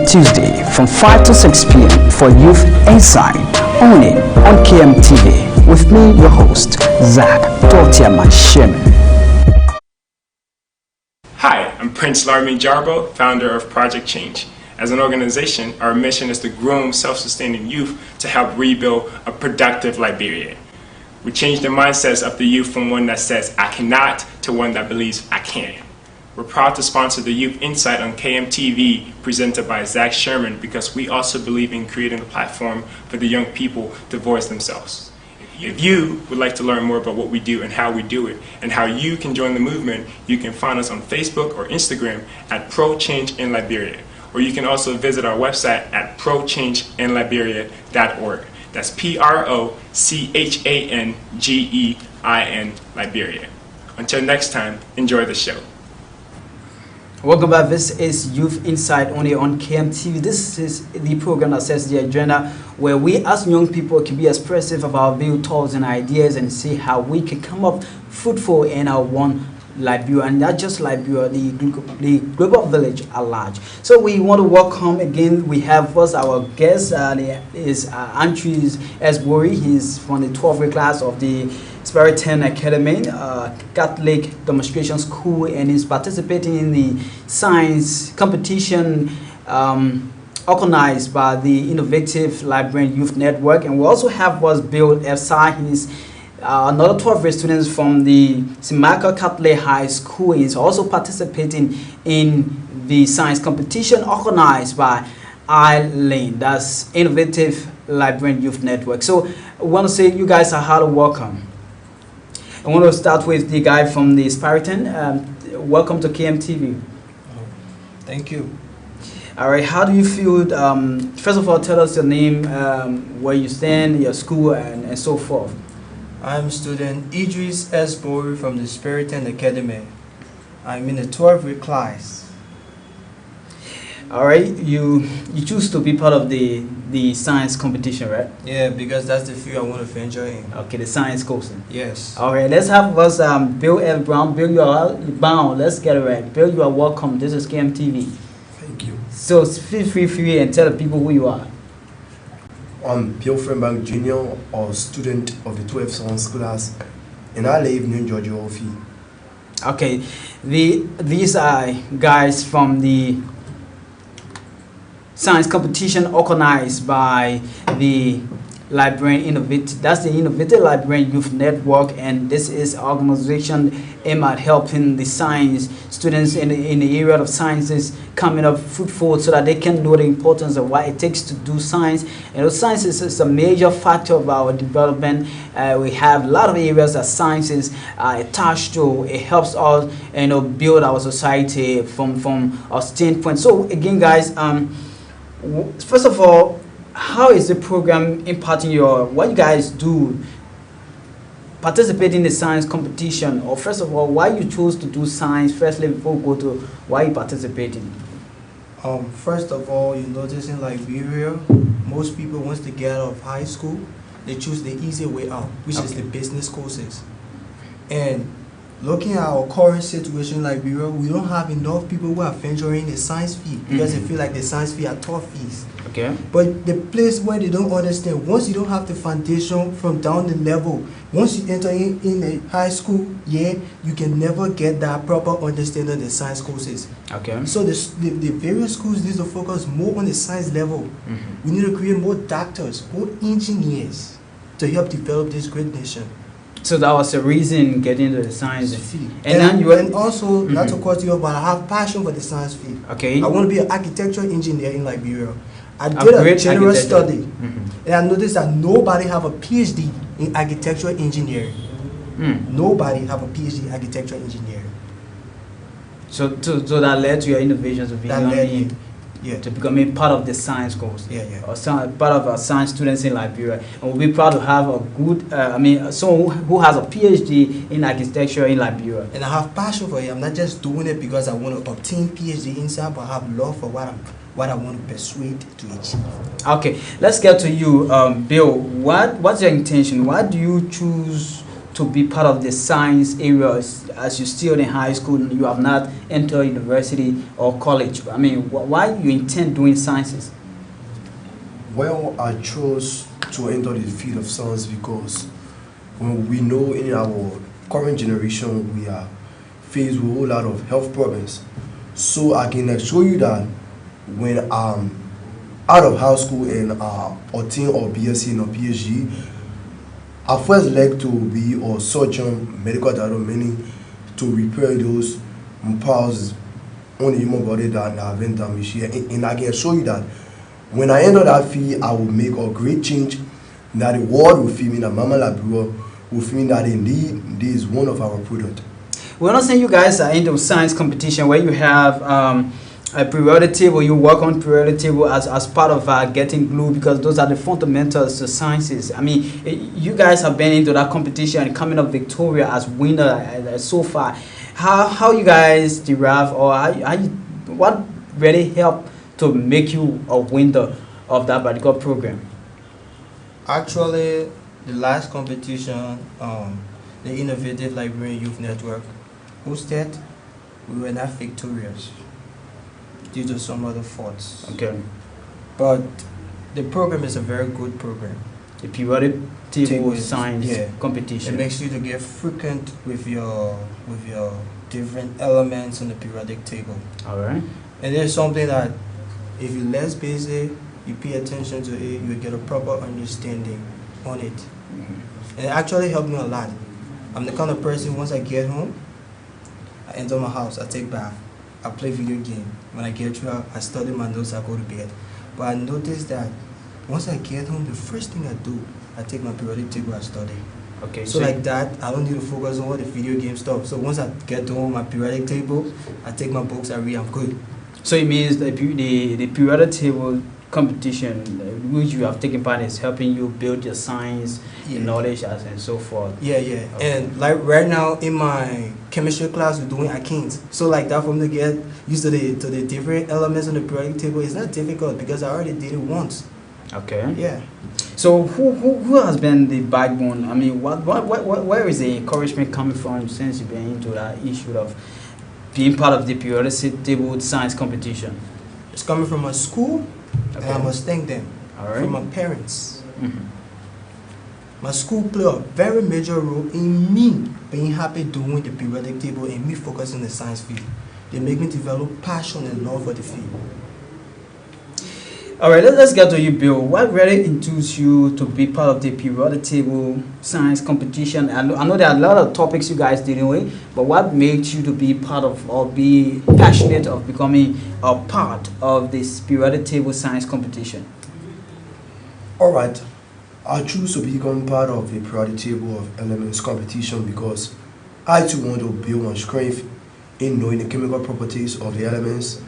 Tuesday from 5 to 6 p.m. for Youth Insight, only on KMTV. With me, your host, Zach Dortiaman Sherman. Hi, I'm Prince Larmin Jarbo, founder of Project Change. As an organization, our mission is to groom self-sustaining youth to help rebuild a productive Liberia. We change the mindsets of the youth from one that says, I cannot, to one that believes I can. We're proud to sponsor the Youth Insight on KMTV, presented by Zach Sherman, because we also believe in creating a platform for the young people to voice themselves. If you would like to learn more about what we do and how we do it, and how you can join the movement, you can find us on Facebook or Instagram at Pro Change in Liberia. Or you can also visit our website at prochangeinliberia.org. That's PROCHANGEIN Liberia. Until next time, enjoy the show. Welcome back. This is Youth Insight only on KMTV. This is the program that sets the agenda where we as young people can be expressive about view, thoughts and ideas and see how we can come up fruitful in our one Liberia, and not just Liberia, the global village at large. So we want to welcome again, we have first our guest, is Andrews Esbury. He's from the 12th grade class of the Spiritan Academy, Catholic Demonstration School, and is participating in the science competition organized by the Innovative Liberian Youth Network. And we also have Bill Efsa. He's another 12th grade students from the Simaka Catholic High School. Is also participating in the science competition organized by ILANE, that's Innovative Liberian Youth Network. So I want to say you guys are highly welcome. I want to start with the guy from the Spiritan. Welcome to KMTV. Thank you. All right, how do you feel? First of all, tell us your name, where you stand, your school, and so forth. I'm student Idris Esbury from the Spiritan Academy. I'm in the 12th grade class. All right, you choose to be part of the science competition, right? Yeah, because that's the field I want to venture in. Okay, the science course. Yes. All right, let's have us Bill F. Brown. Bill, you are bound. Let's get it right. Bill, you are welcome. This is KMTV. Thank you. So feel free and tell the people who you are. I'm Bill Frembank Jr., a student of the 12th science class, and I live in Georgia Ofi. Okay, these are guys from the science competition organized by the Innovative Liberian Youth Network, and this is an organization aimed at helping the science students in the area of sciences coming up fruitful so that they can know the importance of what it takes to do science. And science is a major factor of our development. We have a lot of areas that science is attached to. It helps us build our society from our standpoint. So again, guys, first of all, how is the program impacting what you guys do, participate in the science competition? Or first of all, why you chose to do science, firstly, before we go to why you participating? First of all, you notice in Liberia, most people, once they get out of high school, they choose the easy way out, which is the business courses. And looking at our current situation in Liberia, we don't have enough people who are venturing the science field because they feel like the science field are tough fees. Okay. But the place where they don't understand, once you don't have the foundation from down the level, once you enter in a high school year, you can never get that proper understanding of the science courses. Okay. So the various schools need to focus more on the science level. We need to create more doctors, more engineers to help develop this great nation. So that was the reason getting into the science field. And also, not to cut you off, but I have passion for the science field. Okay. I want to be an architectural engineer in Liberia. I did a general study, and I noticed that nobody have a PhD in architectural engineering. Nobody have a PhD in architectural engineering. So that led to your innovations of becoming to becoming part of the science course. Or part of our science students in Liberia. And we'll be proud to have a good, someone who has a PhD in architecture in Liberia. And I have passion for it. I'm not just doing it because I want to obtain PhD inside, but I have love for what I want to persuade to achieve. Okay, let's get to you, Bill. What's your intention? Why do you choose to be part of the science areas as you're still in high school, you have not entered university or college? I mean, why you intend doing sciences? Well, I chose to enter the field of science because we know in our current generation we are faced with a whole lot of health problems. So I can assure you that when I'm out of high school and obtain or BSc or PhD, I first like to be a surgeon, medical doctor, meaning to repair those parts on the human body that have been damaged here. And I can assure you that when I enter that field, I will make a great change, that the world will feel me, that Mama Labrador will feel me that indeed this is one of our products. We're not saying you guys are into science competition where you have a periodic table, you work on periodic table as part of getting glue, because those are the fundamentals to sciences. I mean, you guys have been into that competition and coming up Victoria as winner so far. How you guys derive, or what really helped to make you a winner of that particular program? Actually, the last competition, the Innovative Liberian Youth Network hosted, we were not victorious due to some other faults. Okay. But the program is a very good program. The periodic table Table, science yeah. competition. It makes you to get frequent with your different elements on the periodic table. All right. And there's something that if you're less busy, you pay attention to it, you get a proper understanding on it. And it actually helped me a lot. I'm the kind of person, once I get home, I enter my house, I take bath, I play video game. When I get through, I study my notes, I go to bed. But I noticed that once I get home, the first thing I do, I take my periodic table, I study. Okay. So like that, I don't need to focus on all the video game stuff. So once I get home, my periodic table, I take my books, I read, I'm good. So it means the periodic table competition which you have taken part is helping you build your science, your knowledge, and so forth. Yeah, yeah. Okay. And like right now in my chemistry class, we're doing alkenes. So like that, for me to get used to the different elements on the periodic table, it's not difficult because I already did it once. Okay. Yeah. So who has been the backbone? I mean, where is the encouragement coming from since you've been into that issue of being part of the periodic table science competition? It's coming from my school, Okay. and I must thank them. All right. From my parents. Mhm. My school played a very major role in me being happy doing the periodic table and me focusing on the science field. They make me develop passion and love for the field. All right, let's get to you, Bill. What really enthused you to be part of the periodic table science competition? I know there are a lot of topics you guys dealing with, but what made you to be part of or be passionate of becoming a part of this periodic table science competition? Alright, I choose to become part of the periodic table of elements competition because I too want to build my strength in knowing the chemical properties of the elements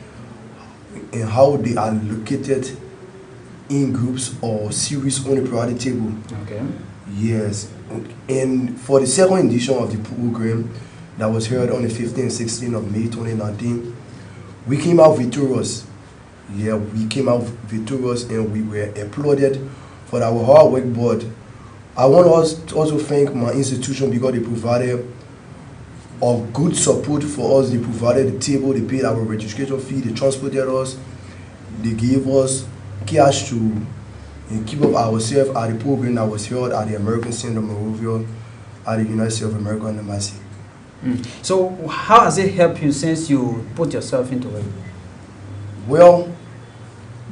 and how they are located in groups or series on the periodic table. Okay. Yes, and for the second edition of the program that was held on the 15th and 16th of May 2019, we came out victorious. Yeah, we came out victorious and we were applauded for our hard work. But I want to also thank my institution because they provided of good support for us. They provided the table, they paid our registration fee, they transported us, they gave us cash to keep up ourselves at the program that was held at the American Center Monrovia at the United States of America Embassy. So how has it helped you since you put yourself into it? Well,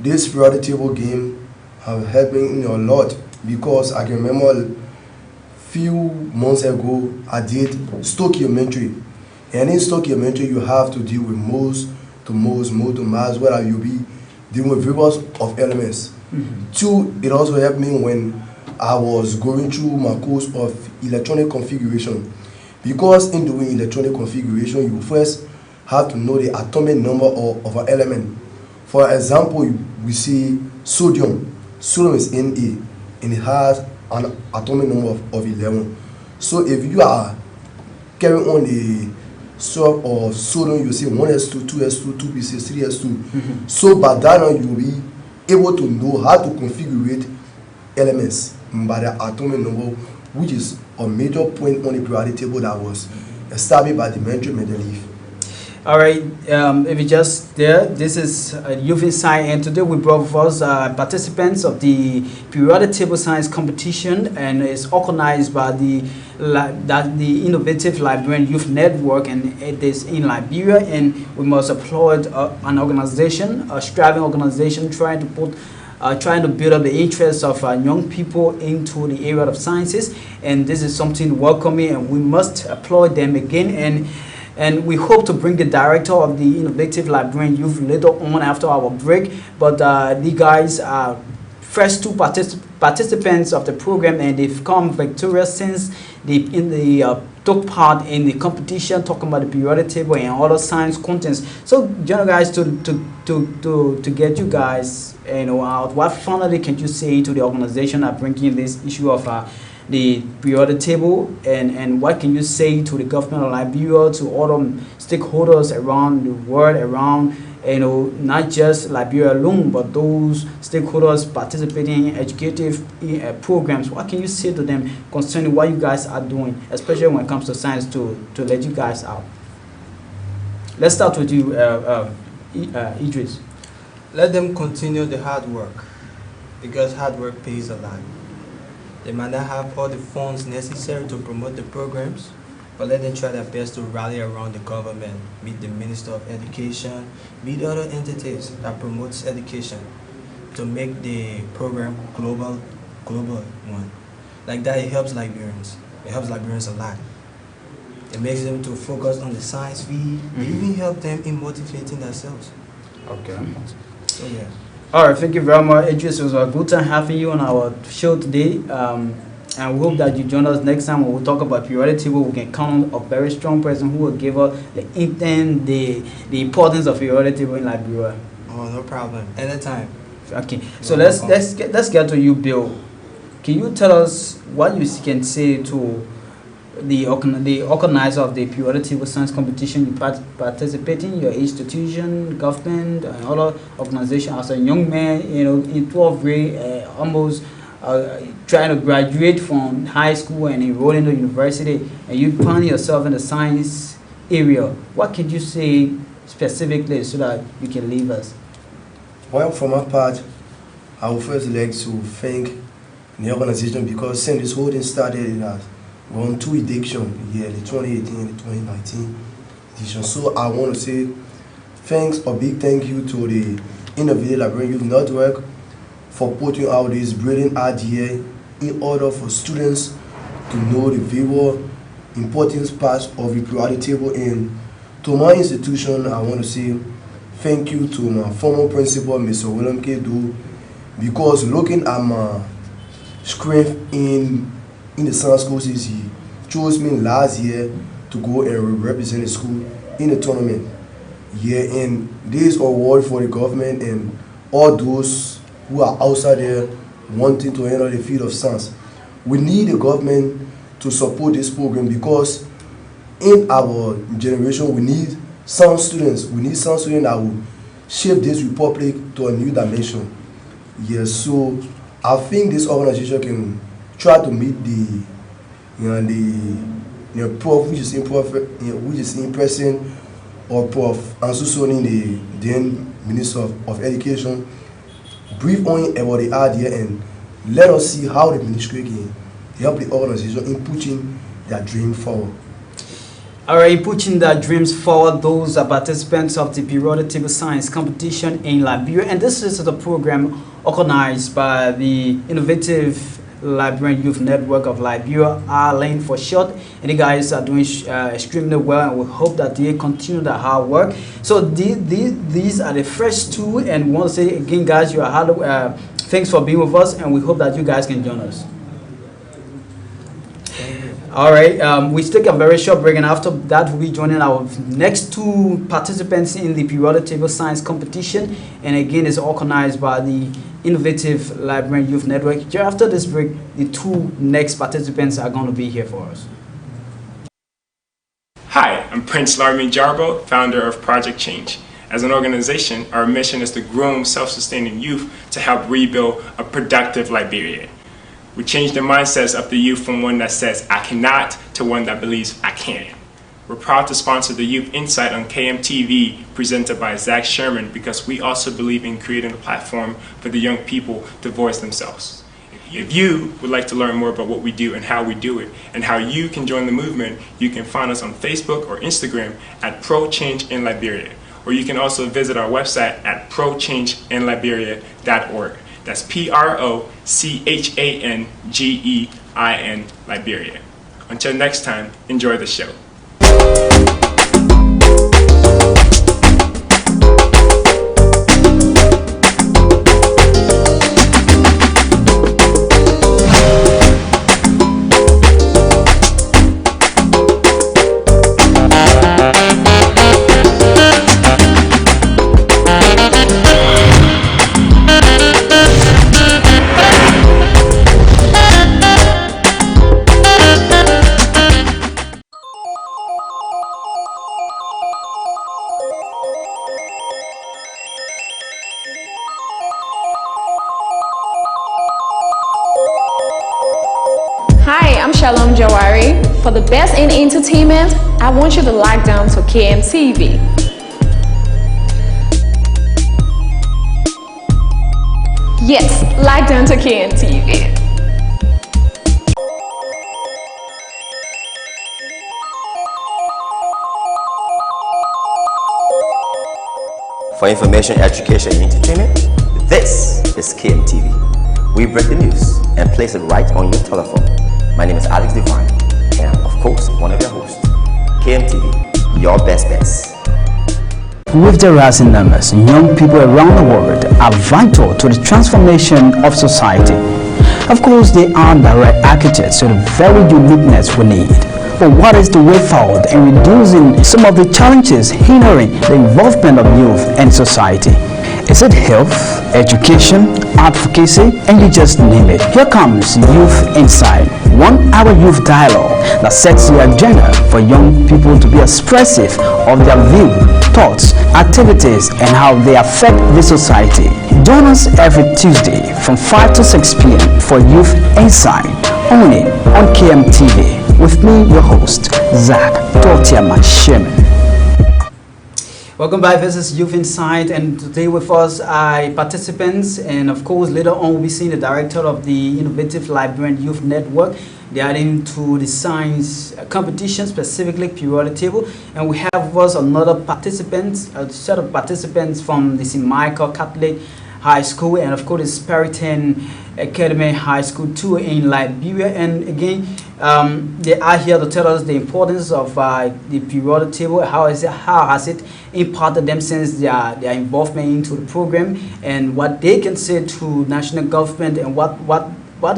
this periodic table game have helped me a lot because I can remember few months ago I did stoichiometry, and in stoichiometry you have to deal with moles to moles, mole to mass, where you'll be dealing with various of elements. Two, it also helped me when I was going through my course of electronic configuration, because in doing electronic configuration you first have to know the atomic number of an element. For example, we see sodium. Sodium is Na and it has an atomic number of 11. So if you are carrying on a sort of sodium, you say 1s2, 2s2, 2p6, 3s2. So by that now you will be able to know how to configure elements by the atomic number, which is a major point on the periodic table that was established by the Mandatory Mendeleev. All right, if you just there, this is Youth Insight, and today we brought with us participants of the periodic table science competition, and it's organized by the Innovative Liberian Youth Network, and it is in Liberia. And we must applaud an organization, a striving organization, trying to build up the interests of young people into the area of sciences, and this is something welcoming, and we must applaud them again. And we hope to bring the director of the Innovative Liberian Youth later on after our break. But the guys are first two participants of the program, and they've come victorious since they took part in the competition, talking about the periodic table and other science contents. So, guys, to get you guys, out, what finally can you say to the organization that bringing this issue of the periodic table, and what can you say to the government of Liberia, to other stakeholders around the world, around not just Liberia alone, but those stakeholders participating in educative programs? What can you say to them concerning what you guys are doing, especially when it comes to science, to let you guys out? Let's start with you, Idris. Let them continue the hard work, because hard work pays a lot. They might not have all the funds necessary to promote the programs, but let them try their best to rally around the government, meet the Minister of Education, meet other entities that promotes education to make the program global one. Like that, it helps Liberians. It helps Liberians a lot. It makes them to focus on the science field. It even help them in motivating themselves. Okay. So yeah. All right, thank you very much, Idris. It was a good time having you on our show today. And we hope that you join us next time when we talk about periodic table. We can count on a very strong person who will give us the intent, the importance of periodic table in Liberia. Oh, no problem. Anytime. Okay, so let's get to you, Bill. Can you tell us what you can say to the organizer of the periodic table science competition? You participate in your institution, government, and other organization as a young man, in 12th grade, almost trying to graduate from high school and enroll in the university, and you find yourself in the science area. What can you say specifically so that you can leave us? Well, for my part, I would first like to thank the organization, because since this whole thing started, it has gone 2 editions, the 2018 and the 2019 edition. So I want to say a big thank you to the Innovative Liberian Youth Network for putting out this brilliant idea in order for students to know the very important parts of the periodic table. And to my institution, I want to say thank you to my former principal, Mr. William K. Doe, because looking at my strength in the science courses, he chose me last year to go and represent the school in the tournament. Yeah, and this award for the government and all those who are outside there wanting to enter the field of science. We need the government to support this program, because in our generation we need some students. We need some students that will shape this republic to a new dimension. Yes, so I think this organization can try to meet the Prof, which is impressing, or Prof Ansu Soni, the then Minister of Education, brief on about the idea, and let us see how the ministry can help the organization in pushing their dream forward. All right, pushing their dreams forward. Those are participants of the periodic table science competition in Liberia, and this is the program organized by the Innovative Liberian Youth Network of Liberia, ILN for short, and the guys are doing extremely well, and we hope that they continue the hard work. So these are the first two, and we want to say again, guys, you are hard. Thanks for being with us, and we hope that you guys can join us. All right, we take a very short break, and after that we'll be joining our next two participants in the periodic table science competition, and again it's organized by the Innovative Liberian Youth Network. Just after this break, the two next participants are going to be here for us. Hi, I'm Prince Larmin Jarbo, founder of Project Change. As an organization, our mission is to groom self-sustaining youth to help rebuild a productive Liberia. We changed the mindsets of the youth from one that says, I cannot, to one that believes I can. We're proud to sponsor the Youth Insight on KMTV, presented by Zach Sherman, because we also believe in creating a platform for the young people to voice themselves. If you would like to learn more about what we do and how we do it, and how you can join the movement, you can find us on Facebook or Instagram at Pro Change in Liberia. Or you can also visit our website at prochangeinliberia.org. That's PROCHANGEIN Liberia. Until next time, enjoy the show. Hi, I'm Shalom Jawari. For the best in entertainment, I want you to lock down to KMTV. Yes, lock down to KMTV. For information, education, and entertainment, this is KMTV. We break the news and place it right on your telephone. My name is Alex Divine, and I'm, of course, one of your hosts. KMTV, your best bets. With the rising numbers, young people around the world are vital to the transformation of society. Of course, they are direct architects to the very uniqueness we need. But what is the way forward in reducing some of the challenges hindering the involvement of youth and society? Is it health, education, advocacy, and you just name it? Here comes Youth Insight, 1 hour youth dialogue that sets the agenda for young people to be expressive of their view, thoughts, activities, and how they affect the society. Join us every Tuesday from 5 to 6 p.m. for Youth Insight, only on KMTV. With me, your host, Zach Sherman. Welcome back. This is Youth Insight, and today with us are participants, and of course later on we'll be seeing the director of the Innovative Liberian Youth Network. They are into the science competition, specifically periodic table, and we have with us another participant, a set of participants from the St. Michael Catholic High School, and of course the Spiritan Academy High School too in Liberia. And again, they are here to tell us the importance of the periodic table. How has it impacted them since their involvement into the program, and what they can say to national government, and what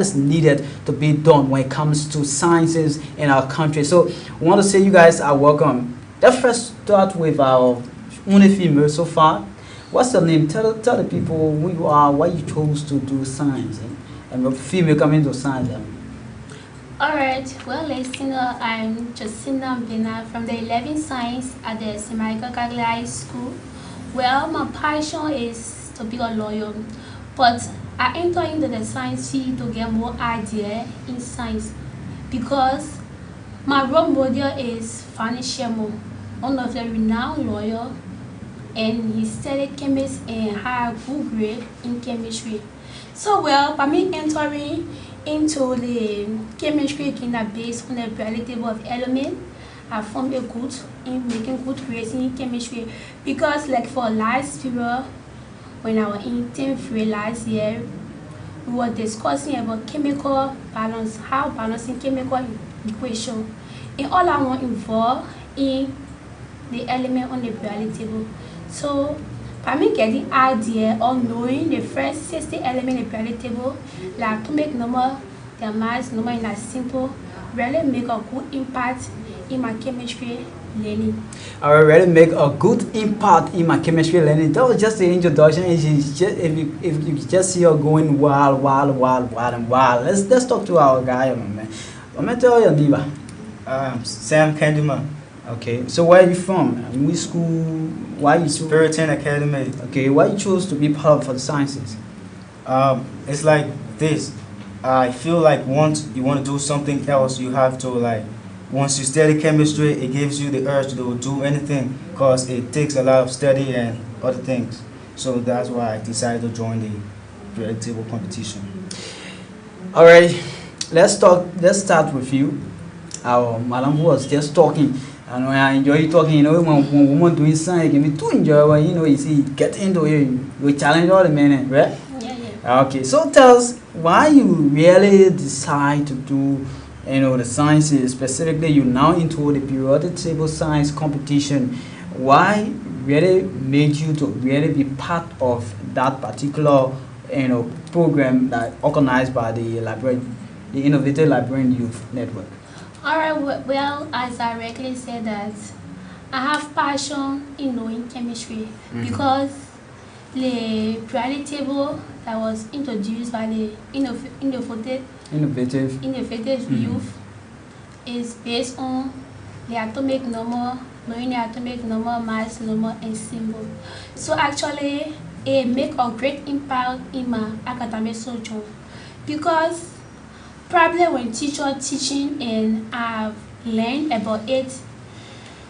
is needed to be done when it comes to sciences in our country. So I want to say you guys are welcome. Let's first start with our only female so far. What's your name? Tell the people who you are, why you chose to do science, and a female coming to science. Alright, well listener, I'm Justina Mbina from the 11th Science at the St. Michael Catholic High School. Well, my passion is to be a lawyer, but I enter into the science field to get more idea in science because my role model is Fanny Shemo, one of the renowned lawyer, and he studied chemist and had a good grade in chemistry. So well, by me entering into the chemistry kind based on the periodic table of element, I formed a good in making good grades in chemistry because like for last period when I was in 10th grade last year, we were discussing about chemical balance, how balancing chemical equation, and all I want involved in the element on the periodic table. So by me getting idea of knowing the first 60 elements in the periodic table, like to make number, their mass number in a simple, really make a good impact in my chemistry learning. I really make a good impact in my chemistry learning. That was just the introduction. If you just see her going wild. Let's talk to our guy, man. I'm gonna tell you, Niba. Sam Kendima. Okay, so where are you from? In which school? Why you chose? Spiritan Academy. Okay, why you chose to be part of for the sciences? It's like this. I feel like once you want to do something else, you have to like, once you study chemistry, it gives you the urge to do anything because it takes a lot of study and other things. So that's why I decided to join the periodic table competition. All right, let's talk. Let's start with you. Our madam who was just talking, and when I enjoy you talking, you know, when woman doing something, give me too enjoy when you know you see get into it, you challenge all the men, right? Yeah. Okay, so tell us why you really decide to do, you know, the sciences. Specifically, you now into the periodic table science competition. Why really made you to really be part of that particular, you know, program that organized by the library, the Innovative Librarian Youth Network? All right. Well, as I regularly said that I have passion in knowing chemistry because the periodic table that was introduced by the innovative youth is based on the atomic number, knowing the atomic number, mass number, and symbol. So actually, it make a great impact in my academic social because probably when teacher teaching and I've learned about it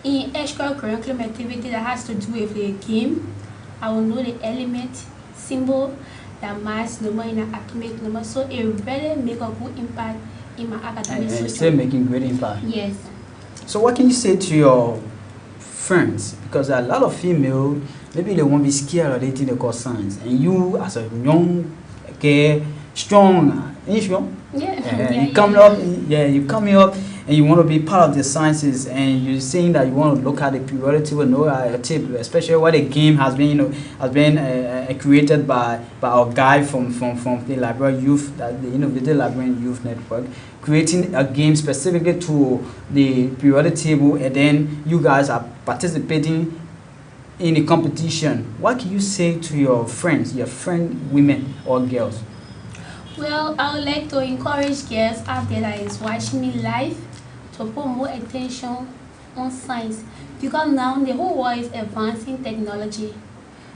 in extracurricular activity that has to do with the game, I will know the element, symbol, the mass number, and the atomic number. So it really make a good impact in my academic And still making great impact. Yes. So what can you say to your friends? Because a lot of female, maybe they won't be scared of dating the call science, and you as a young girl, strong, ain't you strong? Yeah. You coming up, you coming up, and you want to be part of the sciences, and you're saying that you want to look at the periodic table, know a table, especially what the game has been, you know, has been created by our guy from the Librarian Youth, that the Innovative Librarian Youth Network, creating a game specifically to the periodic table, and then you guys are participating in a competition. What can you say to your friends, women or girls? Well, I would like to encourage girls out there that is watching me live to put more attention on science because now the whole world is advancing technology.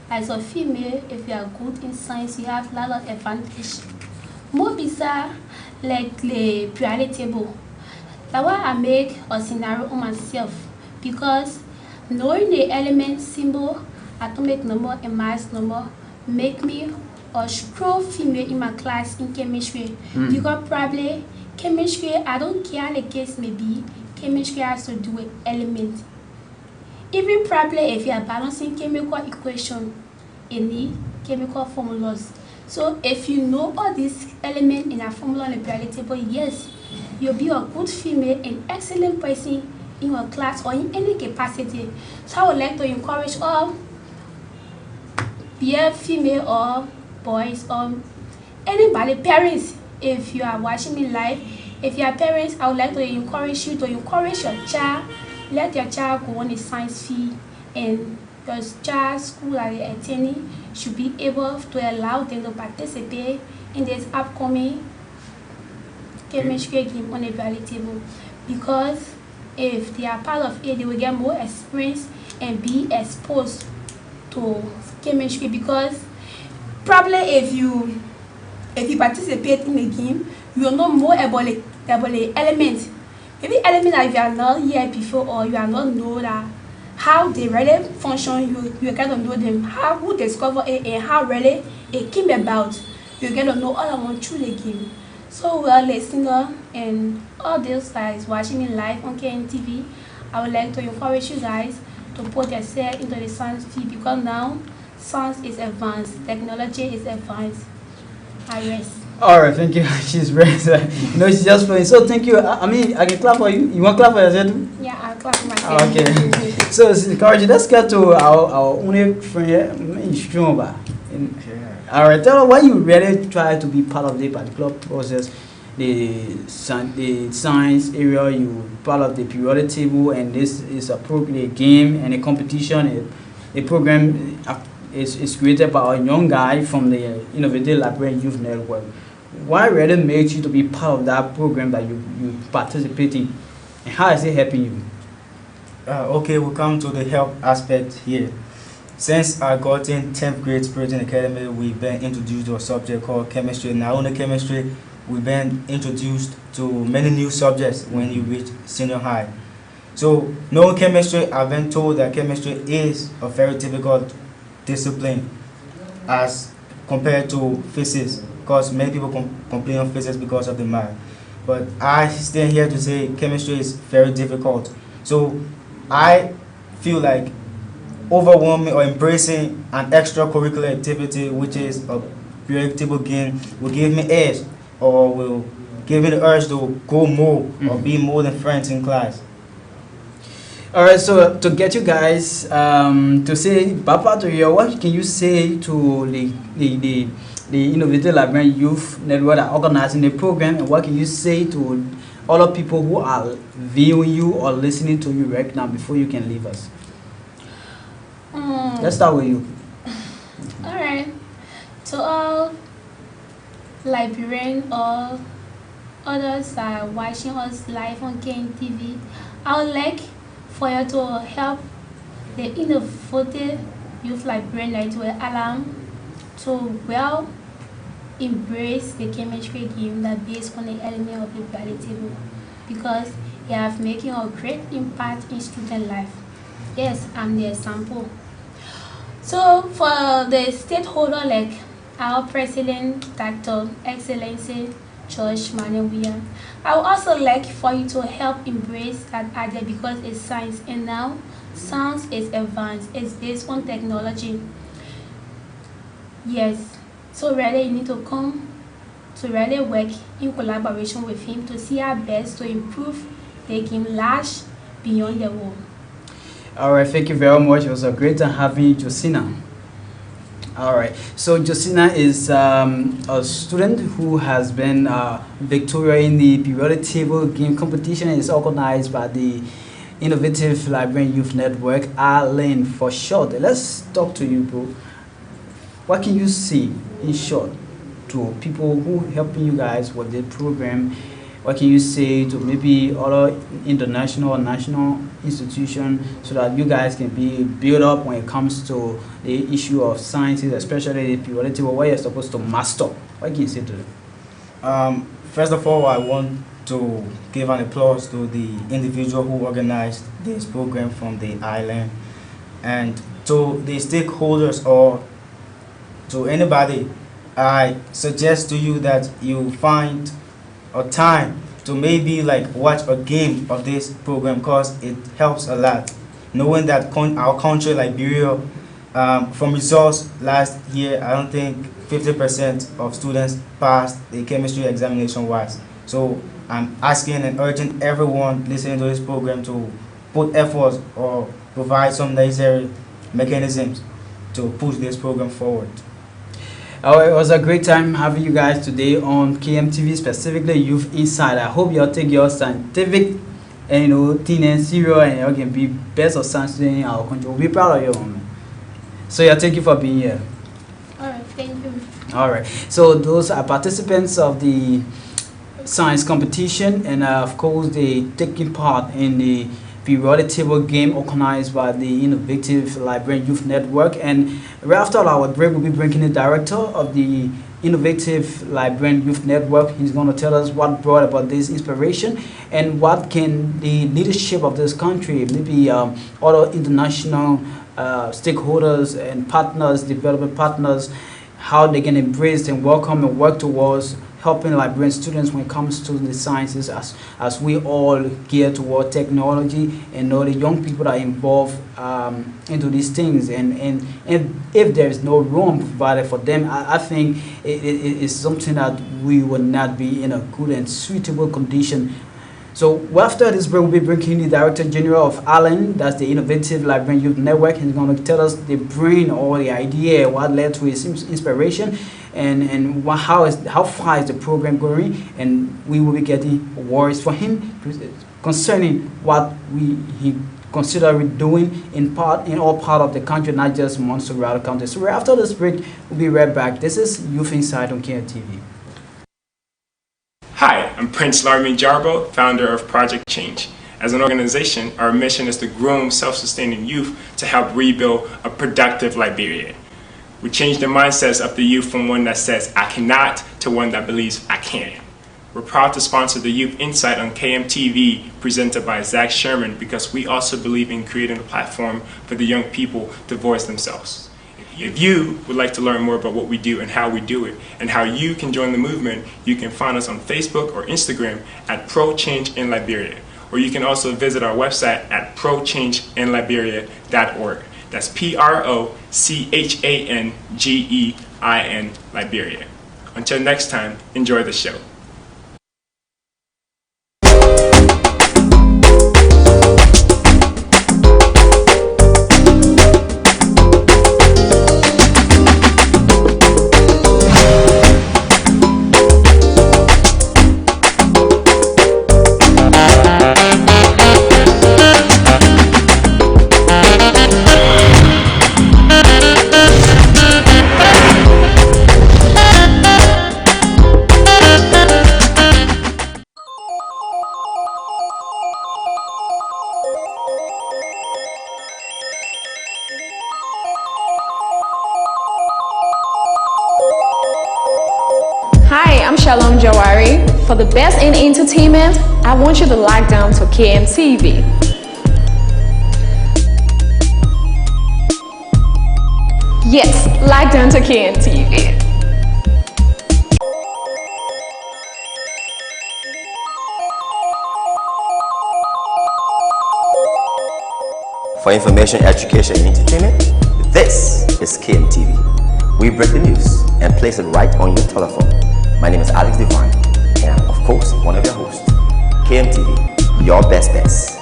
As a female, if you are good in science, you have a lot of advantage. More bizarre, like the periodic table. That's why I make a scenario on myself because knowing the element, symbol, atomic number, and mass number make me a strong female in my class in chemistry because probably chemistry, I don't care the case may be, chemistry has to do with element. Even probably if you are balancing chemical equation in the chemical formulas. So if you know all these elements in a formula on the periodic table, yes, you'll be a good female and excellent person in your class or in any capacity. So I would like to encourage all, be a female or boys or anybody, parents, if you are watching me live, if you are parents, I would like to encourage you to encourage your child. Let your child go on a science field, and your child's school that they are attending should be able to allow them to participate in this upcoming chemistry game on the periodic table. Because if they are part of it, they will get more experience and be exposed to chemistry. Because probably if you participate in the game, you will know more about the elements. Maybe elements that you are not here before or you are not know that how they really function, you get to know them, who discover it and how really it came about. You get to know all along through the game. So well, listener and all those guys watching me live on KNTV, I would like to encourage you guys to put yourself into the science field because now science is advanced, technology is advanced. I rest. All right, thank you. She's very, you know, she's just flowing. So thank you. I mean, I can clap for you. You want to clap for yourself? Yeah, I'll clap for myself. Okay. So it's encouraging. Let's get to our only friend here, Stromba. All right, tell us why you really try to be part of the particular process, the science area. You part of the periodic table, and this is a game and a competition, a program. Is created by a young guy from the Innovative Librarian Youth Network. Why really made you to be part of that program that you participate in, and how is it helping you? Okay, we'll come to the help aspect here. Since I got in 10th grade Spiriting Academy, we've been introduced to a subject called chemistry. Not only chemistry, we've been introduced to many new subjects when you reach senior high. So knowing chemistry, I've been told that chemistry is a very difficult discipline as compared to physics, because many people complain on physics because of the math. But I stand here to say chemistry is very difficult. So I feel like overwhelming or embracing an extracurricular activity, which is a periodic table game, will give me edge or will give me the urge to go more or be more than friends in class. All right, so to get you guys to say, Papa, to you, what can you say to the Innovative Librarian Youth Network that are organizing the program, and what can you say to other people who are viewing you or listening to you right now before you can leave us? Let's start with you. All right. To all librarians or others that are watching us live on KMTV, I would like for you to help the Innovative Youth Librarian Network Alarm to well embrace the chemistry game that based on the element of the periodic table, because they have making a great impact in student life. Yes, I'm the example. So for the stakeholder like our president, Dr. Excellency George Manuel Williams, I would also like for you to help embrace that idea, because it's science, and now science is advanced, it's based on technology. Yes, so really you need to come to really work in collaboration with him to see our best to improve the game large beyond the world. All right, thank you very much. It was a great time having you, Josina. All right, so Josina is a student who has been victorious in the periodic table game competition. It's organized by the Innovative Librarian Youth Network, ILN for short. Let's talk to you, bro. What can you say in short to people who helping you guys with the program? What can you say to maybe other international or national institutions so that you guys can be built up when it comes to the issue of sciences, especially the periodic table, what you're supposed to master? What can you say to them? First of all, I want to give an applause to the individual who organized this program from the island, and to the stakeholders or to anybody. I suggest to you that you find a time to maybe like watch a game of this program, because it helps a lot. Knowing that our country, Liberia, from results last year, I don't think 50% of students passed the chemistry examination wise. So I'm asking and urging everyone listening to this program to put efforts or provide some necessary mechanisms to push this program forward. Oh, it was a great time having you guys today on KMTV, specifically Youth Inside. I hope you'll take your scientific and thing and serious, and you can be best of science student in our country. We'll be proud of you, man. So yeah, thank you for being here. All right, thank you. All right, so those are participants of the science competition, and of course they taking part in the periodic table game organized by the Innovative Librarian Youth Network. And right after our break, we'll be bringing the director of the Innovative Librarian Youth Network. He's going to tell us what brought about this inspiration and what can the leadership of this country, maybe other international stakeholders and partners, development partners, how they can embrace and welcome and work towards helping librarian students when it comes to the sciences, as we all gear toward technology, and know the young people that are involved into these things, and if there is no room provided for them, I think it is something that we will not be in a good and suitable condition. So after this break, we'll be bringing the Director General of Allen, that's the Innovative Librarian Youth Network. He's going to tell us the brain or the idea, what led to his inspiration, and how far is the program going, and we will be getting awards for him concerning what he consider doing in all part of the country, not just Montserrat County. So after this break, we'll be right back. This is Youth Inside on KMTV. Hi, I'm Prince Larmin Jarbo, founder of Project Change. As an organization, our mission is to groom self-sustaining youth to help rebuild a productive Liberia. We change the mindsets of the youth from one that says, I cannot, to one that believes I can. We're proud to sponsor the Youth Insight on KMTV presented by Zach Sherman because we also believe in creating a platform for the young people to voice themselves. If you would like to learn more about what we do and how we do it and how you can join the movement, you can find us on Facebook or Instagram at Pro Change in Liberia. Or you can also visit our website at prochangeinliberia.org. That's PROCHANGEIN Liberia. Until next time, enjoy the show. Hi, I'm Shalom Jawari. For the best in entertainment, I want you to log down to KMTV. Yes, log down to KMTV. For information, education, and entertainment, this is KMTV. We break the news and place it right on your telephone. My name is Alex Divine, and I'm, of course, one of your hosts. KMTV, your best bets.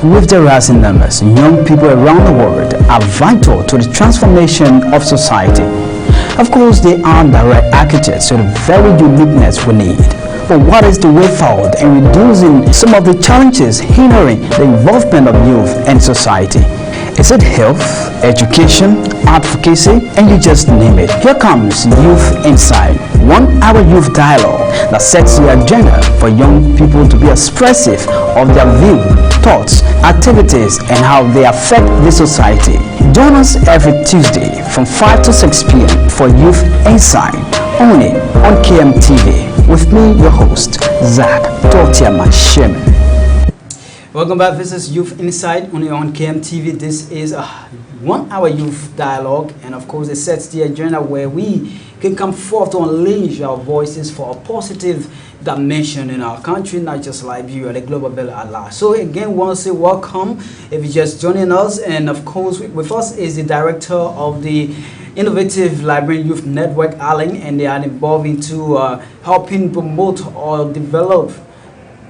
With the rising numbers, young people around the world are vital to the transformation of society. Of course, they are direct architects to the very uniqueness we need. But what is the way forward in reducing some of the challenges hindering the involvement of youth and society? Is it health, education, advocacy, and you just name it? Here comes Youth Insight, 1 hour youth dialogue that sets the agenda for young people to be expressive of their view, thoughts, activities, and how they affect the society. Join us every Tuesday from 5 to 6 p.m. for Youth Insight, only on KMTV. With me, your host, Zach Sherman. Welcome back. This is Youth Insight only on KMTV. This is a 1 hour youth dialogue, and of course, it sets the agenda where we can come forth to unleash our voices for a positive dimension in our country, not just Liberia, the global village at large. So again, we want to say welcome if you're just joining us, and of course, with us is the director of the Innovative Liberian Youth Network, Alan, and they are involved into helping promote or develop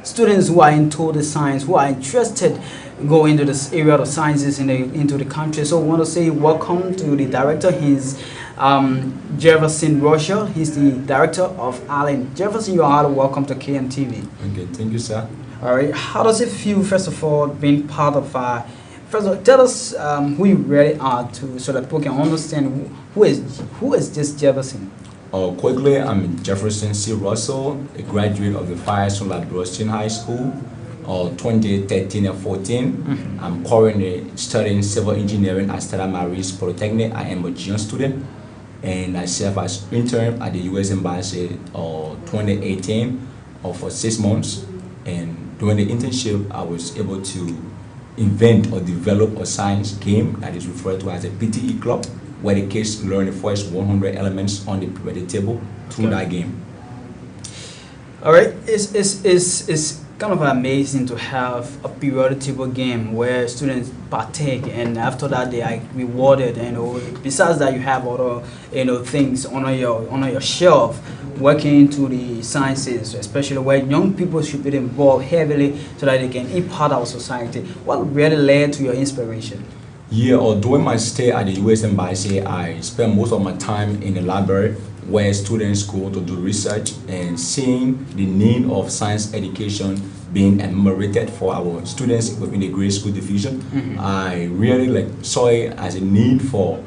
students who are into the science, who are interested in going into this area of sciences into the country. So I want to say welcome to the director. He's Jefferson Rochelle. He's the director of Allen. Jefferson, you are welcome to KMTV. Okay, thank you, sir. All right. How does it feel, first of all, being part of first of all, tell us who you really are, so that people can understand who is this Jefferson. Quickly, I'm Jefferson C. Russell, a graduate of the Firestone Liberia High School, 2013 and 14. Mm-hmm. I'm currently studying civil engineering at Stella Maris Polytechnic. I am a junior student, and I serve as intern at the U.S. Embassy 2018 for 6 months. And during the internship, I was able to invent or develop a science game that is referred to as a PTE club, where the kids learn the first 100 elements on the periodic table through that game. All right, it's kind of amazing to have a periodic table game where students partake, and after that they are rewarded. Besides that, you have other things on your shelf, working into the sciences, especially where young people should be involved heavily so that they can impact our society. What really led to your inspiration? Yeah, during my stay at the U.S. Embassy, I spent most of my time in the library where students go to do research, and seeing the need of science education being enumerated for our students within the grade school division. Mm-hmm. I really saw it as a need for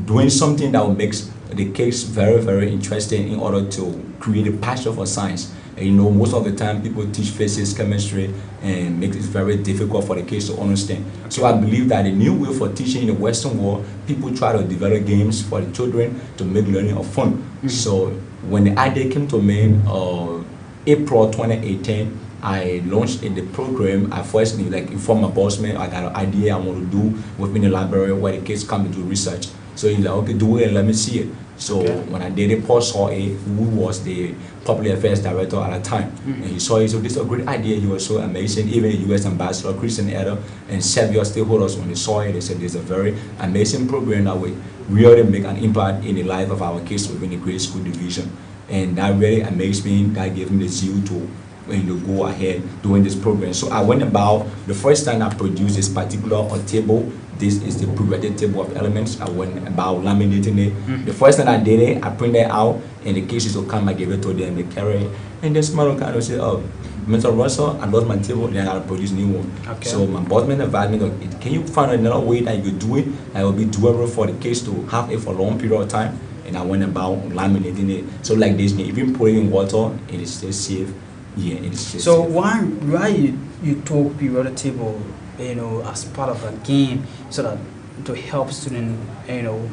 doing something that would make the kids very, very interesting in order to create a passion for science. And, most of the time people teach physics, chemistry, and make it very difficult for the kids to understand. So I believe that a new way for teaching in the Western world, people try to develop games for the children to make learning fun. Mm-hmm. So when the idea came to me, April 2018, I launched in the program. I first informed my boss man, I got an idea I want to do within the library where the kids come to do research. So he's like, okay, do it and let me see it. So when I did it, Paul saw it, who was the public affairs director at the time. And he saw it, so this is a great idea, you were so amazing. Even the US ambassador, Christian Eder, and several stakeholders, when they saw it, they said this is a very amazing program that will really make an impact in the life of our kids within the grade school division. And that really amazed me. That gave me the zeal to go ahead doing this program. So I went about, the first time I produced this particular table, this is the pre-ready table of elements. I went about laminating it. The first time I did it, I printed it out, and the kids used to come, I gave it to them, they carry it. And then small kind of said, oh, Mr. Russell, I lost my table, then I gotta produce a new one. So my boss man advised me, can you find another way that you could do it that will be doable for the kids to have it for a long period of time? And I went about laminating it. So like this, even put it in water, it is still safe. Yeah, it is still So safe. why you took periodic table, as part of a game, so that to help students,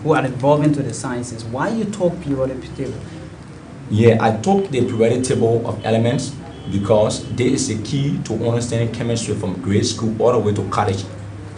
who are involved into the sciences? Why you took periodic table? Yeah, I took the periodic table of elements because this is the key to understanding chemistry from grade school all the way to college.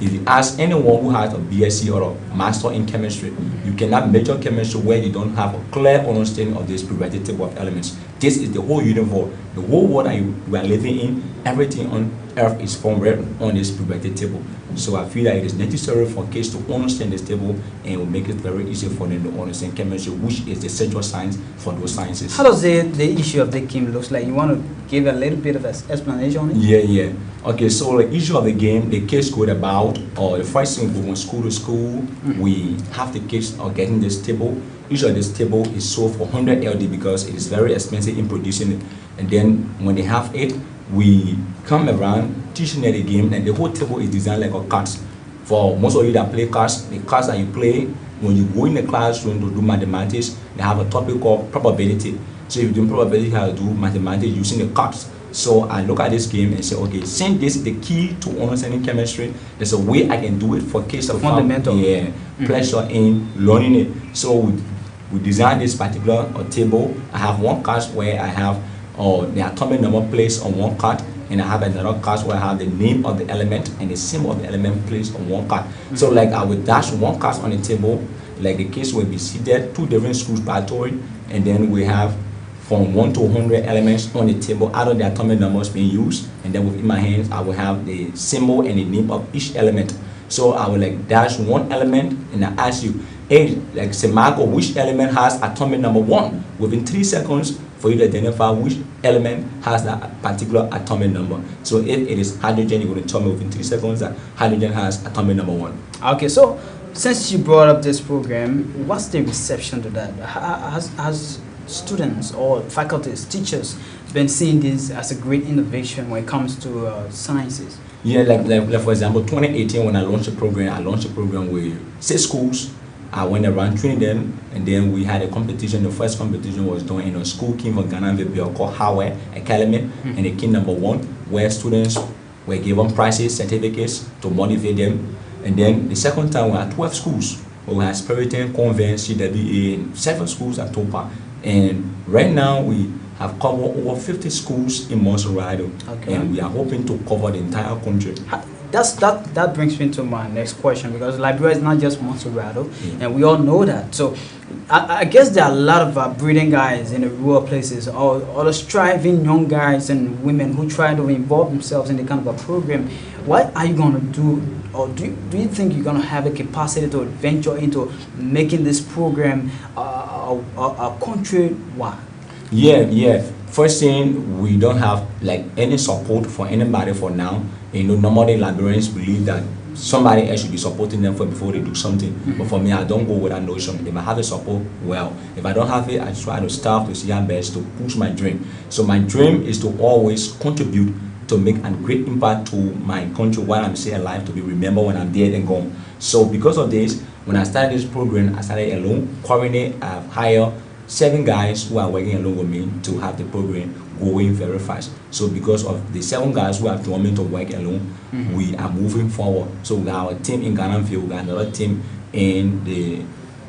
If you ask anyone who has a BSc or a master in chemistry, you cannot major chemistry where you don't have a clear understanding of this periodic table of elements. This is the whole universe, the whole world that we are living in. Everything on earth is formed on this periodic table. So I feel that it is necessary for kids to understand this table, and it will make it very easy for them to understand chemistry, which is the central science for those sciences. How does the issue of the game looks like? You want to give a little bit of an explanation on it? Yeah. Okay, so the issue of the game, the kids go about, or the first thing, we from school to school, we have the kids getting this table. Usually this table is sold for 100 LD because it is very expensive in producing it. And then when they have it, we come around teaching them the game, and the whole table is designed like a cards. For most of you that play cards, the cards that you play, when you go in the classroom to do mathematics, they have a topic called probability. So if you do probability, you have to do mathematics using the cards. So I look at this game and say, okay, since this is the key to understanding chemistry, there's a way I can do it for kids to fundamental. Pleasure in learning it. So we designed this particular table. I have one card where I have the atomic number placed on one card, and I have another card where I have the name of the element and the symbol of the element placed on one card. So like I will dash one card on the table, like the kids will be seated, two different schools battery, and then we have from 1 to 100 elements on the table out of the atomic numbers being used, and then within my hands I will have the symbol and the name of each element. So I will like dash one element and I ask you, hey, like say Marco, which element has atomic number 1? Within 3 seconds for you to identify which element has that particular atomic number. So if it is hydrogen, you're going to tell me within 3 seconds that hydrogen has atomic number 1. Okay, so since you brought up this program, what's the reception to that? Has students or faculties, teachers been seeing this as a great innovation when it comes to sciences? Yeah, like for example, 2018 when I launched the program with 6 schools. I went around training them, and then we had a competition. The first competition was done in a school came from Ghana called Howard Academy, and it came number 1, where students were given prizes, certificates to motivate them. And then the second time we had 12 schools. We had Spiriton, Convent, CWA, and 7 schools at Topa. And right now we have covered over 50 schools in Monserrado, and we are hoping to cover the entire country. That brings me to my next question, because Liberia is not just Monserrado, and we all know that. So I guess there are a lot of breeding guys in the rural places, or the striving young guys and women who try to involve themselves in the kind of a program. What are you going to do, or do you think you're going to have a capacity to venture into making this program a country-wide? Yeah. First thing, we don't have like any support for anybody for now. Normally Liberians believe that somebody else should be supporting them before they do something. But for me, I don't go with that notion. If I have the support, well. If I don't have it, I try to start to see how best to push my dream. So my dream is to always contribute to make a great impact to my country while I'm still alive, to be remembered when I'm dead and gone. So because of this, when I started this program, I started alone. Currently, I've hired 7 guys who are working along with me to have the program going very fast. So because of the 7 guys who have joined me to work alone, we are moving forward. So we got our team in Ghana-Ville, we got another team in the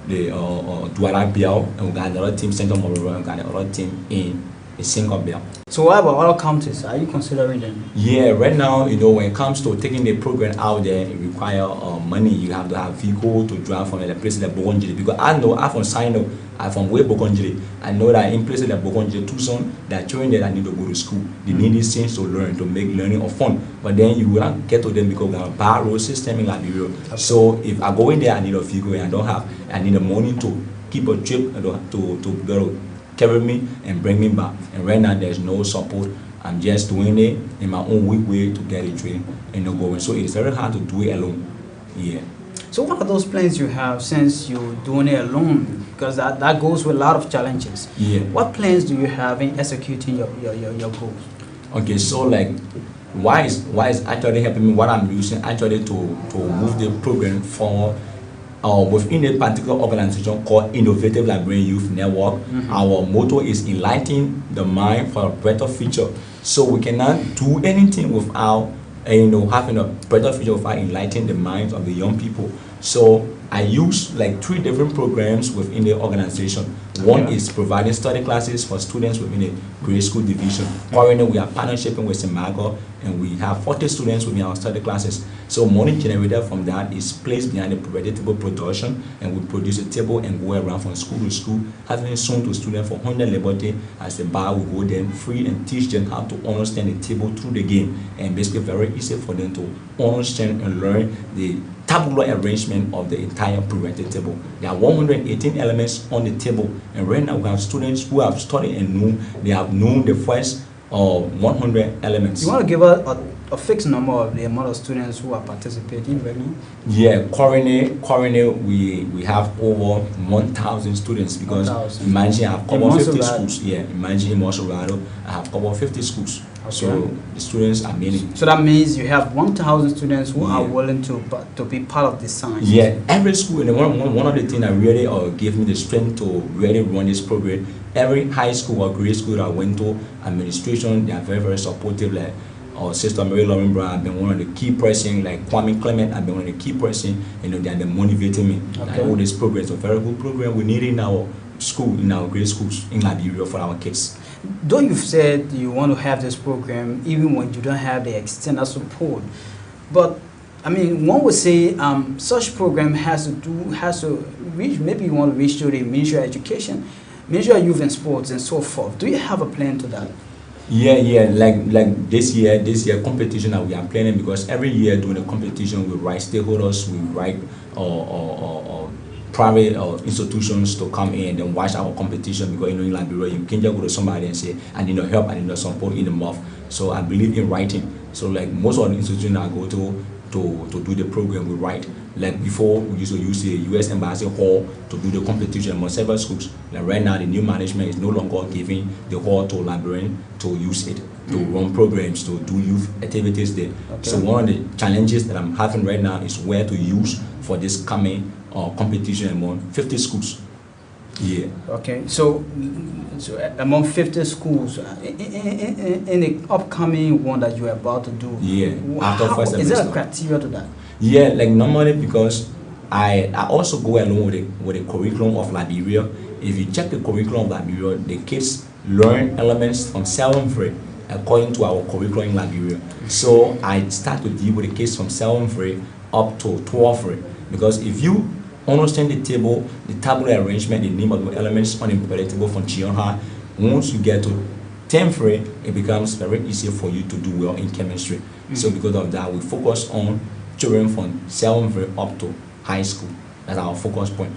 Douala Biao, and we got another team Central Mororo, and we got another team in a single bell. So what about other counties? Are you considering them? Yeah, right now, when it comes to taking the program out there, it requires money. You have to have vehicle to drive from the places like Bogonjiri. Because I know, I'm from Sino, I'm from way Bogonjiri. I know that in places like Bogonjiri, Tucson, there are children that need to go to school. They need these things to learn, to make learning of fun. But then you will not get to them because we have a bad road system in Liberia. So if I go in there, I need a vehicle and I need the money to keep a trip to go carry me and bring me back. And right now there's no support. I'm just doing it in my own weak way to get it trained and not going. So it's very hard to do it alone. Yeah. So what are those plans you have since you're doing it alone? Because that goes with a lot of challenges. Yeah. What plans do you have in executing your goals? Okay, so like why is actually helping me, what I'm using actually to move the program forward within a particular organization called Innovative Liberian Youth Network. Our motto is enlightening the mind for a better future. So we cannot do anything without having a better future without enlightening the minds of the young people. So I use like 3 different programs within the organization. One is providing study classes for students within the grade school division. Currently, we are partnershiping with Semago, and we have 40 students within our study classes. So money generated from that is placed behind the predictable production, and we produce a table and go around from school to school, having shown to students for 100 Liberty as the bar will go them free and teach them how to understand the table through the game, and basically very easy for them to understand and learn the tabular arrangement of the entire periodic table. There are 118 elements on the table, and right now we have students who have studied and have known the first 100 elements. You want to give us a fixed number of the amount of students who are participating right now? Yeah, currently we have over 1,000 students because 1,000. imagine I have covered 50 Monserrate. schools. Yeah, imagine in Monserrate I have covered 50 schools. Okay. So the students are many. So that means you have 1,000 students who are Yeah. willing to be part of this science. Yeah, every school, and one of the things that really gave me the strength to really run this program, every high school or grade school that I went to, administration, they are very, very supportive. Like Sister Mary Lauren Brown, I've been one of the key person, like Kwame Clement, I've been one of the key person, they are motivating me. Okay. Like, all this program is a very good program we need in our school, in our grade schools in Liberia for our kids. Though you've said you want to have this program even when you don't have the external support, but I mean, one would say such program has to reach, maybe you want to reach to the Ministry of Education, Ministry of Youth and Sports and so forth. Do you have a plan to that? Yeah, like this year competition that we are planning, because every year during the competition we write stakeholders, we write private institutions to come in and then watch our competition, because in Liberia you can't just go to somebody and say I need no help, I need no support in the month. So I believe in writing. So like most of the institutions I go to do the program, we write. Like before, we used to use the U.S. Embassy Hall to do the competition among several schools. Like right now, the new management is no longer giving the hall to Liberians to use it, to run programs, to do youth activities there. Okay. So one of the challenges that I'm having right now is where to use for this coming competition among 50 schools. Yeah. Okay, so among 50 schools, in the upcoming one that you are about to do, Yeah, after first is there a semester. criteria to that? Yeah, like normally, because I also go along with the curriculum of Liberia. If you check the curriculum of Liberia, the kids learn elements from 7th grade according to our curriculum in Liberia. So I start to deal with the kids from 7th grade up to 12th grade, because if you understand the table, the tabular arrangement, the name of the elements on the table from Chionha, once you get to 10th grade, it becomes very easy for you to do well in chemistry. So because of that, we focus on children from 7th grade up to high school. That's our focus point.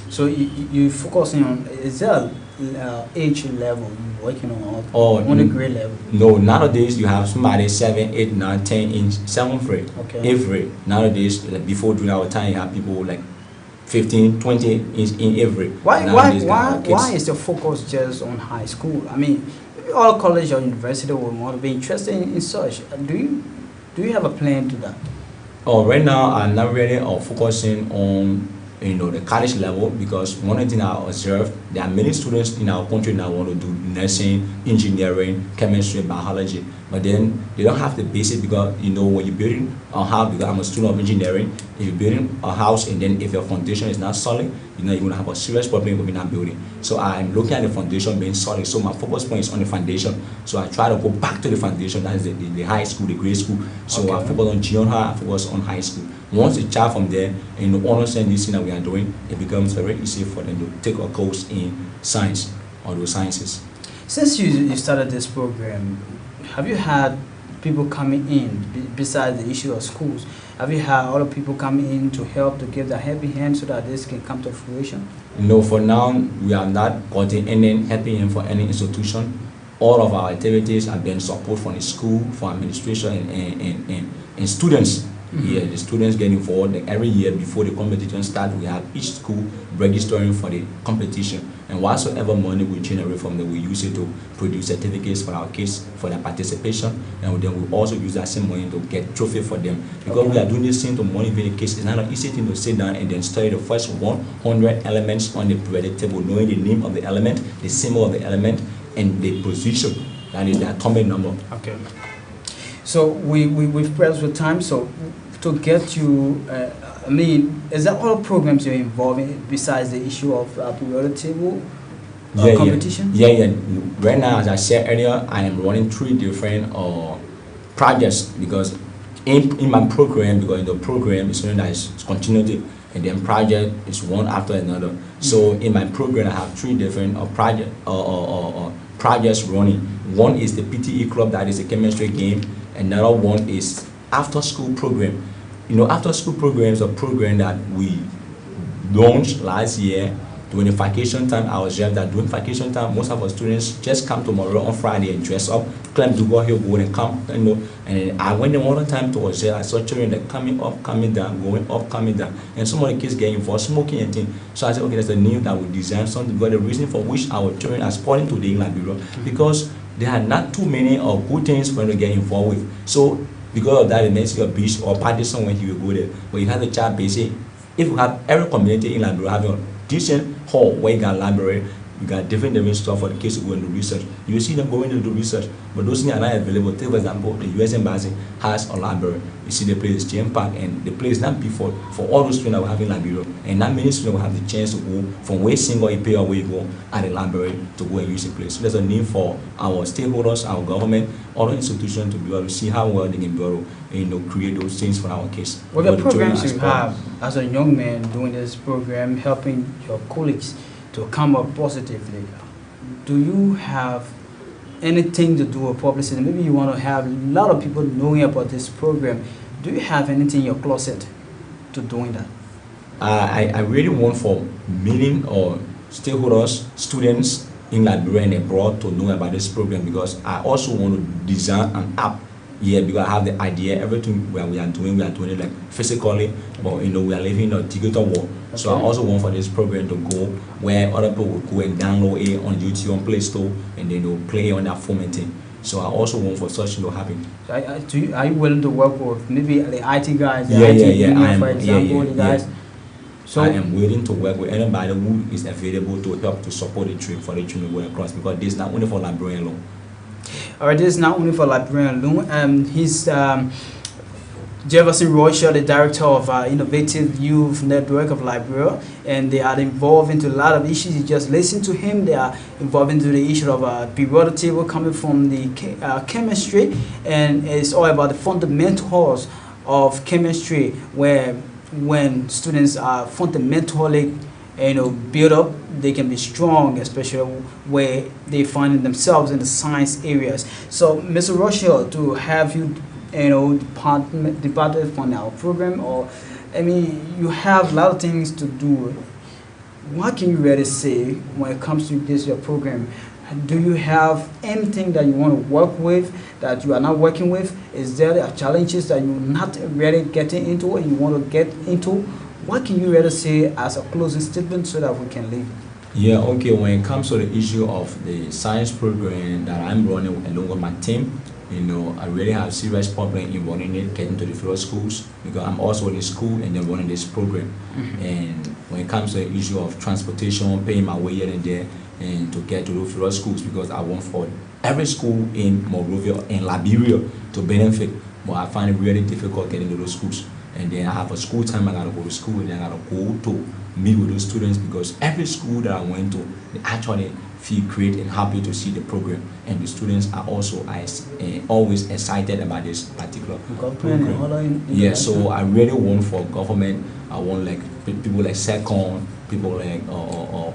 So you focusing on, is there a age level you're working on, or on the grade level? No, nowadays you have somebody 7, 8, 9, 10 in 7th grade, Okay. 8th grade. Nowadays, like before during our time, you have people like 15, 20 in 8th grade. Nowadays, they have kids. Why is your focus just on high school? I mean, all college or university will want to be interested in such. Do you have a plan to that? Oh, right now I'm not really focusing on the college level, because one thing I observed there are many students in our country that want to do nursing, engineering, chemistry, biology, but then they don't have the basic, because you know when you're building a house, because I'm a student of engineering, if you're building a house and then if your foundation is not solid, you know you're going to have a serious problem within that building. So I'm looking at the foundation being solid, so my focus point is on the foundation. So I try to go back to the foundation, that is the high school, the grade school. So I focus on junior high, I focus on high school. Once the child from there, and you understand this thing that we are doing, it becomes very easy for them to take a course in science or those sciences. Since you started this program, have you had people coming in, besides the issue of schools, have you had other people coming in to help, to give the helping hand so that this can come to fruition? No, for now, we are not getting any helping hand for any institution. All of our activities have been support from the school, for administration and students. Yeah, the students get involved. Every year before the competition starts, we have each school registering for the competition. And whatsoever money we generate from them, we use it to produce certificates for our kids for their participation. And then we also use that same money to get trophy for them. Because we are doing this thing to motivate the kids. It's not an easy thing to sit down and then study the first 100 elements on the periodic table, knowing the name of the element, the symbol of the element, and the position. That is the atomic number. Okay. So we've pressed with time. So to get you, I mean, is there other programs you're involved in besides the issue of periodic table competition? Yeah. Right now, as I said earlier, I am running 3 different projects, because in my program, because in the program is something that is continuity, and then project is one after another. So in my program, I have 3 different projects running. One is the PTE club, that is a chemistry game. Another one is after school program. You know, after school program is a program that we launched last year during the vacation time. I was there that during vacation time, most of our students just come tomorrow on Friday and dress up, climb to go here, go and come, you know. And I went there one time to was there. I saw children that coming up, coming down, going up, coming down, and some of the kids getting involved smoking and things. So I said, okay, there's a need that we design something. Because the reason for which our children are spoiling today in Liberia, because there are not too many good things for them to get involved with. So because of that, it makes you a beach or party somewhere he will go there. But you have the child basic. If you have every community in Liberia having a decent hall where you got a library, you got different stuff for the kids to go and do research. You will see them going to do research, but those things are not available. Take for example, the U.S. Embassy has a library. You see the place is Jam Park, and the place not before for all those students that we have in Liberia, and not many students will have the chance to go from where single you pay or where you go at the library to go and use the place. So there's a need for our stakeholders, our government, other institutions to be able to see how well they can be able to, create those things for our kids. What the programs you have as a young man doing this program, helping your colleagues to come up positively, do you have anything to do with publicity? Maybe you want to have a lot of people knowing about this program. Do you have anything in your closet to doing that? I really want for meeting or stakeholders, students in Liberia and abroad to know about this program, because I also want to design an app. Yeah, because I have the idea, everything we are doing it like physically, but we are living in a digital world. Okay. So I also want for this program to go where other people will go and download it on YouTube, on Play Store, and then they'll play it on their phone and thing. So I also want for such to happen. So are you willing to work with maybe the IT guys, the IT union, for example, the guys? So I am willing to work with anybody who is available to help to support the trip for the children going across, because this is not only for Liberian alone. Alright, this is not only for Liberian alone. He's Jefferson Rocha, the director of Innovative Youth Network of Liberia, and they are involved into a lot of issues. You just listen to him. They are involved into the issue of periodic table coming from the chemistry, and it's all about the fundamentals of chemistry, where when students are fundamentally build up, they can be strong, especially where they find themselves in the science areas. So, Mr. Rocha, to have you, departed from our program, or you have a lot of things to do. What can you really say when it comes to this your program? Do you have anything that you want to work with that you are not working with? Is there challenges that you're not really getting into and you want to get into? What can you rather say as a closing statement so that we can leave? Yeah, okay, when it comes to the issue of the science program that I'm running along with my team, You know, I really have serious problem in running it, getting to the various schools, because I'm also in the school and then running this program. And when it comes to the issue of transportation, paying my way here and there, and to get to those various schools, because I want for every school in Monrovia and Liberia to benefit, but I find it really difficult getting to those schools. And then I have a school time, I gotta go to school, and then I gotta go to meet with those students, because every school that I went to, they actually feel great and happy to see the program, and the students are also always excited about this particular program. Yeah, so I really want for government, I want like people like SECON, people like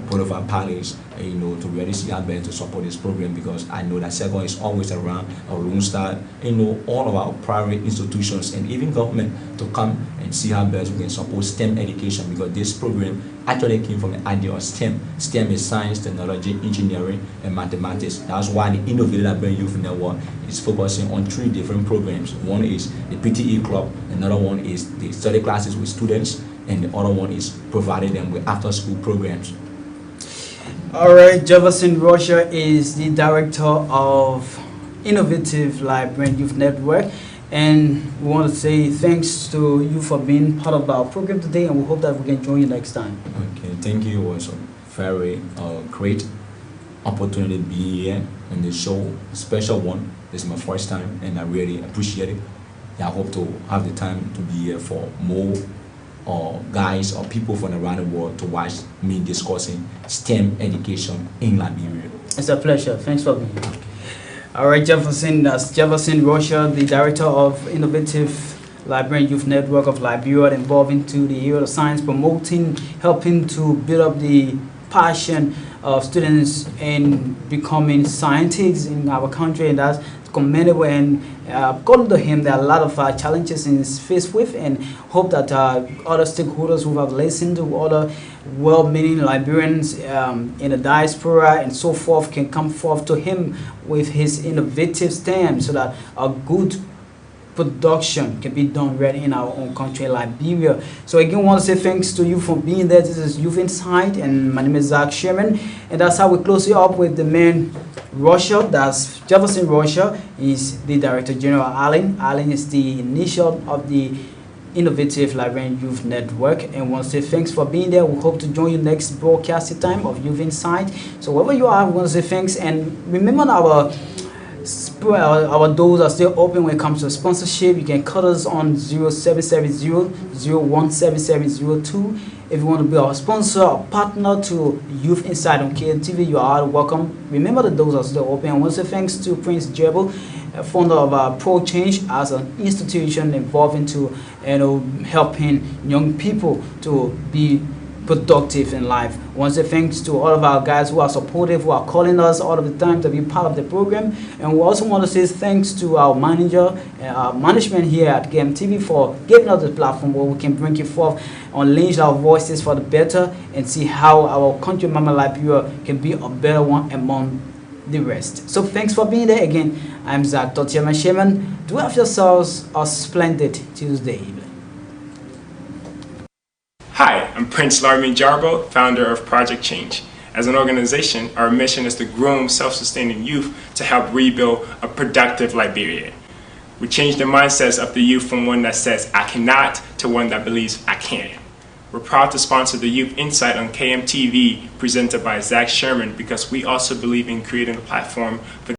Boulevard Palace, you know, to really see how best to support this program, because I know that SECON is always around, or Lone Star, you know, all of our private institutions and even government to come and see how best we can support STEM education, because this program actually came from the idea of STEM. STEM is science, technology, engineering, and mathematics. That's why the Innovative Liberian Youth Network is focusing on 3 different programs. One is the PTE Club, another one is the study classes with students, and the other one is providing them with after-school programs. All right, Jefferson Rocha is the director of Innovative Liberian Youth Network, and we want to say thanks to you for being part of our program today, and we hope that we can join you next time. Okay, thank you. It was a very great opportunity to be here on the show, a special one. This is my first time, and I really appreciate it. I hope to have the time to be here for more guys or people from around the world to watch me discussing STEM education in Liberia. It's a pleasure. Thanks for being here. All right, Jefferson, that's Jefferson Rocha, the director of Innovative Liberian Youth Network of Liberia, involved into the area of science, promoting, helping to build up the passion of students in becoming scientists in our country, and that's commendable. And according to him, there are a lot of challenges he's faced with, and hope that other stakeholders who have listened to other well-meaning Liberians in the diaspora and so forth can come forth to him with his innovative stand, so that a good production can be done right in our own country, Liberia. So again, I want to say thanks to you for being there. This is Youth Insight, and my name is Zach Sherman, and that's how we close it up with the man Rocha. That's Jefferson Rocha. He's the Director General. Allen is the initial of the Innovative Liberian Youth Network, and want to say thanks for being there. We hope to join you next broadcasting time of Youth Insight. So wherever you are, we want to say thanks, and remember our doors are still open when it comes to sponsorship. You can call us on 0770-017702. If you want to be our sponsor or partner to Youth Insight on KMTV, you are welcome. Remember, the doors are still open. I want to say thanks to Prince Jebel, founder of Pro Change, as an institution involved into helping young people to be productive in life. I want to say thanks to all of our guys who are supportive, who are calling us all of the time to be part of the program. And we also want to say thanks to our manager, our management here at KMTV for giving us the platform where we can bring you forth, unleash our voices for the better, and see how our country, Mama Liberia, can be a better one among the rest. So thanks for being there again. I'm Zach Sherman. Do have yourselves a splendid Tuesday evening. Hi, I'm Prince Larmin Jarbo, founder of Project Change. As an organization, our mission is to groom self-sustaining youth to help rebuild a productive Liberia. We change the mindsets of the youth from one that says, I cannot, to one that believes, I can. We're proud to sponsor the Youth Insight on KMTV, presented by Zach Sherman, because we also believe in creating a platform for